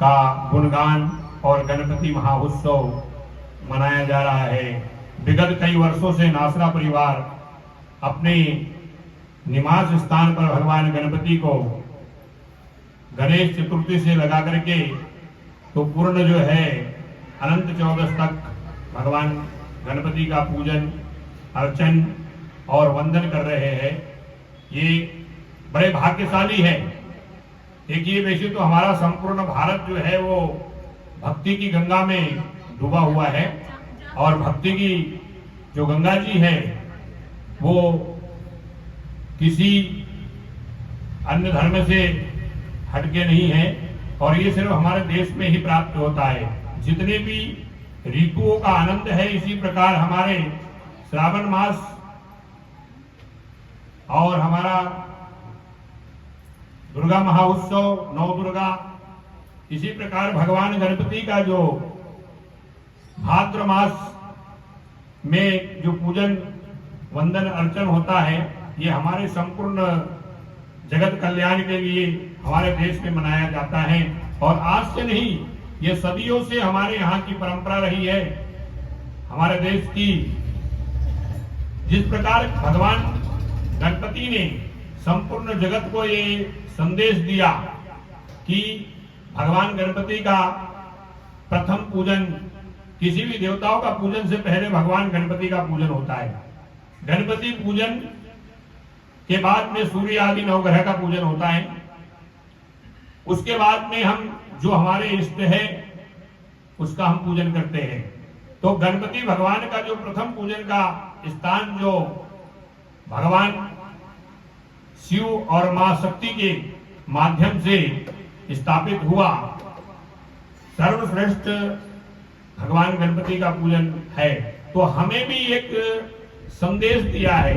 का गुणगान और गणपति महोत्सव मनाया जा रहा है। विगत कई वर्षों से नासरा परिवार अपने निवास स्थान पर भगवान गणपति को गणेश चतुर्थी से लगा करके तो पूर्ण जो है अनंत चौदस तक भगवान गणपति का पूजन अर्चन और वंदन कर रहे हैं। ये बड़े भाग्यशाली है। देखिए, वैसे तो हमारा संपूर्ण भारत जो है वो भक्ति की गंगा में डूबा हुआ है और भक्ति की जो गंगा जी है वो किसी अन्य धर्म से हटके नहीं है और ये सिर्फ हमारे देश में ही प्राप्त होता है। जितने भी ऋतुओं का आनंद है, इसी प्रकार हमारे श्रावण मास और हमारा दुर्गा महोत्सव, नौ दुर्गा, इसी प्रकार भगवान गणपति का जो भाद्र मास में जो पूजन वंदन अर्चन होता है, ये हमारे संपूर्ण जगत कल्याण के लिए हमारे देश में मनाया जाता है। और आज से नहीं, ये सदियों से हमारे यहाँ की परंपरा रही है। हमारे देश की जिस प्रकार भगवान गणपति ने संपूर्ण जगत को ये संदेश दिया कि भगवान गणपति का प्रथम पूजन, किसी भी देवताओं का पूजन से पहले भगवान गणपति का पूजन होता है। गणपति पूजन के बाद में सूर्य आदि नवग्रह का पूजन होता है। उसके बाद में हम जो हमारे इष्ट है उसका हम पूजन करते हैं। तो गणपति भगवान का जो प्रथम पूजन का स्थान जो भगवान शिव और मां शक्ति के माध्यम से स्थापित हुआ, सर्वश्रेष्ठ भगवान गणपति का पूजन है। तो हमें भी एक संदेश दिया है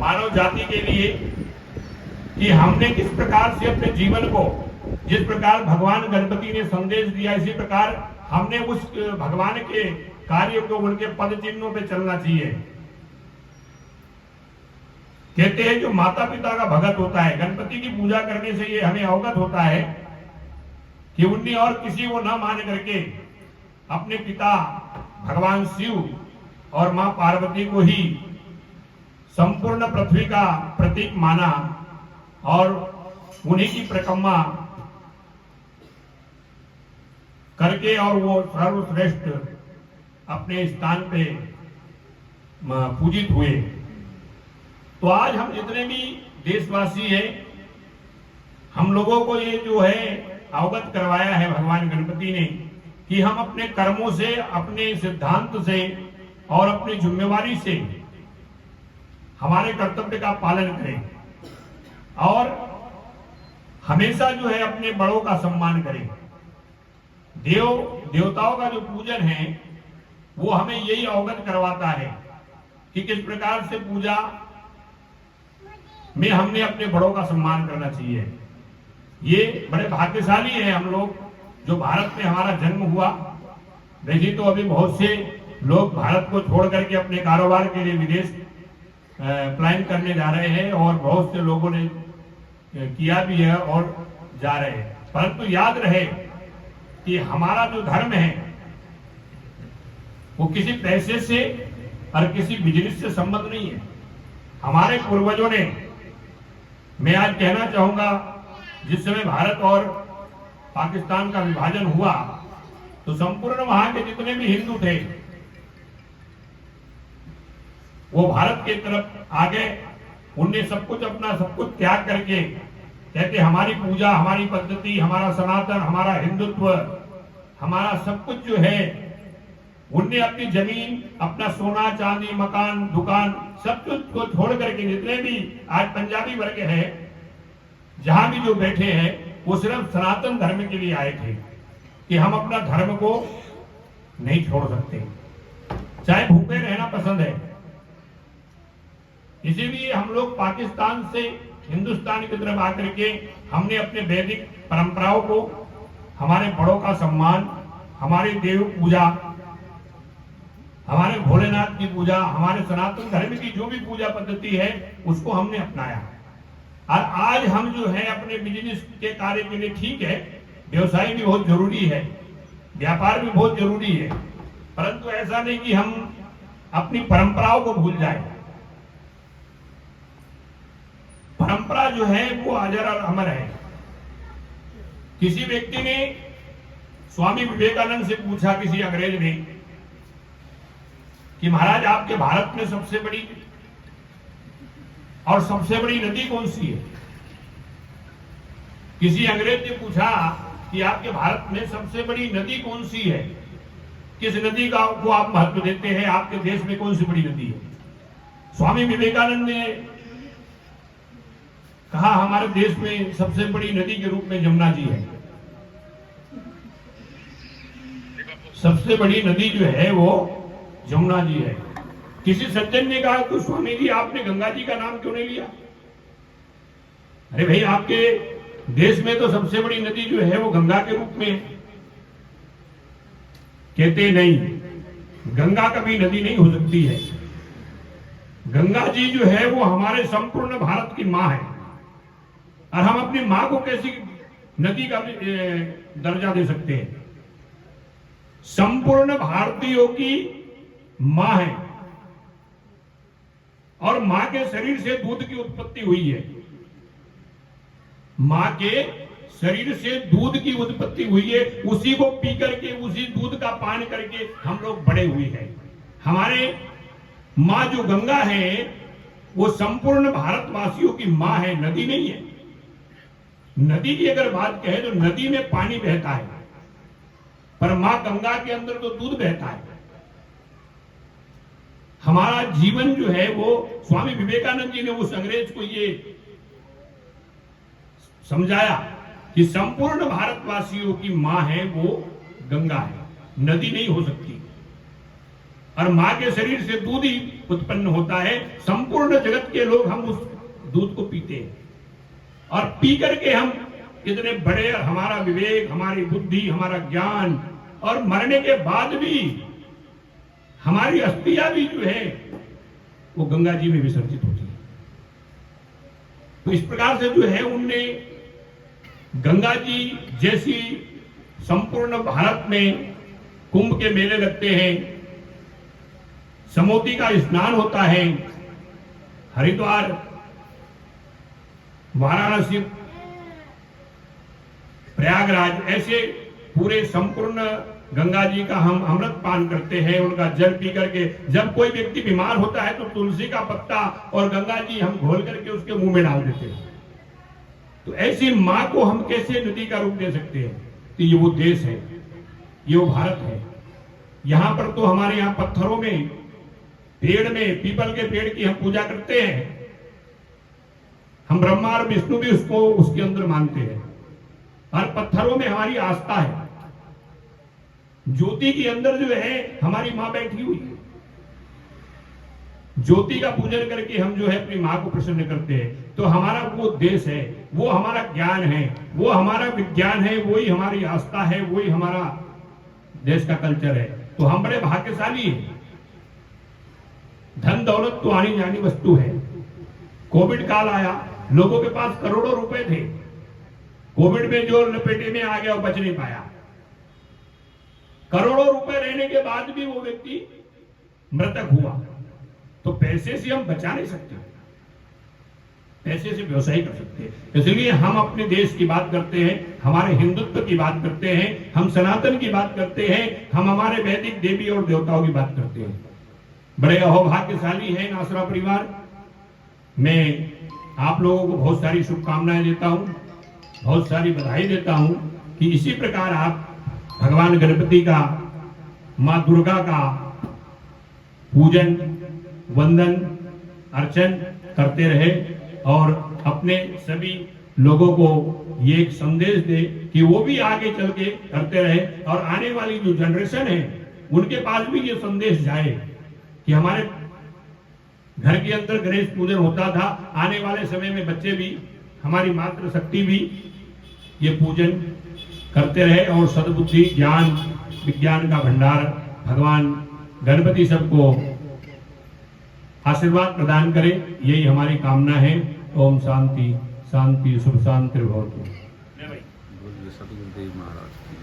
मानव जाति के लिए कि हमने किस प्रकार से अपने जीवन को, जिस प्रकार भगवान गणपति ने संदेश दिया, इसी प्रकार हमने उस भगवान के कार्य को, उनके पद चिन्हों पे चलना चाहिए। कहते हैं जो माता पिता का भगत होता है, गणपति की पूजा करने से ये हमें अवगत होता है कि उन्हें और किसी को न मान करके अपने पिता भगवान शिव और मां पार्वती को ही संपूर्ण पृथ्वी का प्रतीक माना और उन्हीं की परिक्रमा करके और वो सर्वश्रेष्ठ अपने स्थान पे पूजित हुए। तो आज हम जितने भी देशवासी हैं, हम लोगों को ये जो है अवगत करवाया है भगवान गणपति ने कि हम अपने कर्मों से, अपने सिद्धांत से और अपनी जिम्मेवारी से हमारे कर्तव्य का पालन करें और हमेशा जो है अपने बड़ों का सम्मान करें। देवताओं का जो पूजन है वो हमें यही अवगत करवाता है कि किस प्रकार से पूजा में हमने अपने बड़ों का सम्मान करना चाहिए। ये बड़े भाग्यशाली हैं हम लोग जो भारत में हमारा जन्म हुआ। वैसे तो अभी बहुत से लोग भारत को छोड़ करके अपने कारोबार के लिए विदेश प्लान करने जा रहे हैं और बहुत से लोगों ने किया भी है और जा रहे हैं। परंतु याद रहे कि हमारा जो धर्म है वो किसी पैसे से और किसी बिजनेस से संबंध नहीं है। हमारे पूर्वजों ने, मैं आज कहना चाहूंगा, जिस समय भारत और पाकिस्तान का विभाजन हुआ तो संपूर्ण वहां के जितने भी हिंदू थे वो भारत की तरफ आ गए। उनने सब कुछ अपना सब कुछ त्याग करके कहते हमारी पूजा, हमारी पद्धति, हमारा सनातन, हमारा हिंदुत्व, हमारा सब कुछ जो है, उनने अपनी जमीन, अपना सोना चांदी, मकान, दुकान, सब कुछ को छोड़ करके जितने भी आज पंजाबी वर्ग है जहां भी जो बैठे हैं वो सिर्फ सनातन धर्म के लिए आए थे कि हम अपना धर्म को नहीं छोड़ सकते, चाहे भूखे रहना पसंद है। इसीलिए हम लोग पाकिस्तान से हिंदुस्तान की तरफ आकर के हमने अपने वैदिक परंपराओं को, हमारे बड़ों का सम्मान, हमारी देव पूजा, हमारे भोलेनाथ की पूजा, हमारे सनातन धर्म की जो भी पूजा पद्धति है उसको हमने अपनाया। और आज हम जो है अपने बिजनेस के कार्य के लिए ठीक है व्यवसाय भी बहुत जरूरी है, व्यापार भी बहुत जरूरी है, परंतु ऐसा नहीं कि हम अपनी परंपराओं को भूल जाए। परंपरा जो है वो अजर और अमर है। किसी व्यक्ति ने स्वामी विवेकानंद से पूछा, किसी अंग्रेज ने, कि महाराज आपके भारत में सबसे बड़ी और सबसे बड़ी नदी कौन सी है? किसी अंग्रेज ने पूछा कि आपके भारत में सबसे बड़ी नदी कौन सी है, किस नदी का को आप महत्व देते हैं, आपके देश में कौन सी बड़ी नदी है? स्वामी विवेकानंद ने कहा हमारे देश में सबसे बड़ी नदी के रूप में जमुना जी है। सबसे बड़ी नदी जो है वो जमुना जी है। किसी सज्जन ने कहा तो स्वामी जी आपने गंगा जी का नाम क्यों नहीं लिया? अरे भाई, आपके देश में तो सबसे बड़ी नदी जो है वो गंगा के रूप में है। कहते नहीं, गंगा कभी नदी नहीं हो सकती है। गंगा जी जो है वो हमारे संपूर्ण भारत की मां है, और हम अपनी मां को कैसी नदी का दर्जा दे सकते हैं? संपूर्ण भारतीयों की मां है, और मां के शरीर से दूध की उत्पत्ति हुई है। मां के शरीर से दूध की उत्पत्ति हुई है, उसी को पी करके, उसी दूध का पान करके हम लोग बड़े हुए हैं। हमारे मां जो गंगा है वो संपूर्ण भारतवासियों की मां है, नदी नहीं है। नदी की अगर बात कहें तो नदी में पानी बहता है, पर मां गंगा के अंदर तो दूध बहता है। हमारा जीवन जो है वो, स्वामी विवेकानंद जी ने उस अंग्रेज को ये समझाया कि संपूर्ण भारतवासियों की मां है वो गंगा है, नदी नहीं हो सकती। और मां के शरीर से दूध ही उत्पन्न होता है। संपूर्ण जगत के लोग हम उस दूध को पीते हैं, और पी करके हम इतने बड़े, हमारा विवेक, हमारी बुद्धि, हमारा ज्ञान, और मरने के बाद भी हमारी अस्थियां भी जो है वो गंगा जी में विसर्जित होती है। तो इस प्रकार से जो है उनने गंगा जी जैसी, संपूर्ण भारत में कुंभ के मेले लगते हैं, समोती का स्नान होता है, हरिद्वार, वाराणसी, प्रयागराज, ऐसे पूरे संपूर्ण गंगा जी का हम अमृत पान करते हैं, उनका जल पी करके। जब कोई व्यक्ति बीमार होता है तो तुलसी का पत्ता और गंगा जी हम घोल करके उसके मुंह में डाल देते हैं। तो ऐसी मां को हम कैसे नदी का रूप दे सकते हैं? तो ये वो देश है, ये वो भारत है। यहां पर तो हमारे यहां पत्थरों में, पेड़ में, पीपल के पेड़ की हम पूजा करते हैं। हम ब्रह्मा और विष्णु भी उसको उसके अंदर मानते हैं, और पत्थरों में हमारी आस्था है। ज्योति के अंदर जो है हमारी मां बैठी हुई है। ज्योति का पूजन करके हम जो है अपनी मां को प्रसन्न करते हैं। तो हमारा वो देश है, वो हमारा ज्ञान है, वो हमारा विज्ञान है, वही हमारी आस्था है, वही हमारा देश का कल्चर है। तो हम बड़े भाग्यशाली हैं। धन दौलत तो आनी जानी वस्तु है। कोविड काल आया, लोगों के पास करोड़ों रुपए थे, कोविड में जो लपेटे में आ गया वो बच नहीं पाया। करोड़ों रुपए रहने के बाद भी वो व्यक्ति मृतक हुआ। तो पैसे से हम बचा नहीं सकते, पैसे से व्यवसाय कर सकते हैं। इसलिए हम अपने देश की बात करते हैं, हमारे हिंदुत्व की बात करते हैं, हम सनातन की बात करते हैं, हम हमारे वैदिक देवी और देवताओं की बात करते हैं। बड़े अहोभाग्यशाली है नासरा परिवार। मैं आप लोगों को बहुत सारी शुभकामनाएं देता हूं, बहुत सारी बधाई देता हूं कि इसी प्रकार आप भगवान गणपति का, मां दुर्गा का पूजन, वंदन, अर्चन करते रहे, और अपने सभी लोगों को ये एक संदेश दे कि वो भी आगे चल के करते रहे, और आने वाली जो जनरेशन है उनके पास भी ये संदेश जाए कि हमारे घर के अंदर गणेश पूजन होता था, आने वाले समय में बच्चे भी, हमारी मातृ शक्ति भी ये पूजन करते रहे, और सद्बुद्धि, ज्ञान, विज्ञान का भंडार भगवान गणपति सबको आशीर्वाद प्रदान करे, यही हमारी कामना है। ओम शांति शांति शुभ शांति भवतु। सतगुरुदेव महाराज की।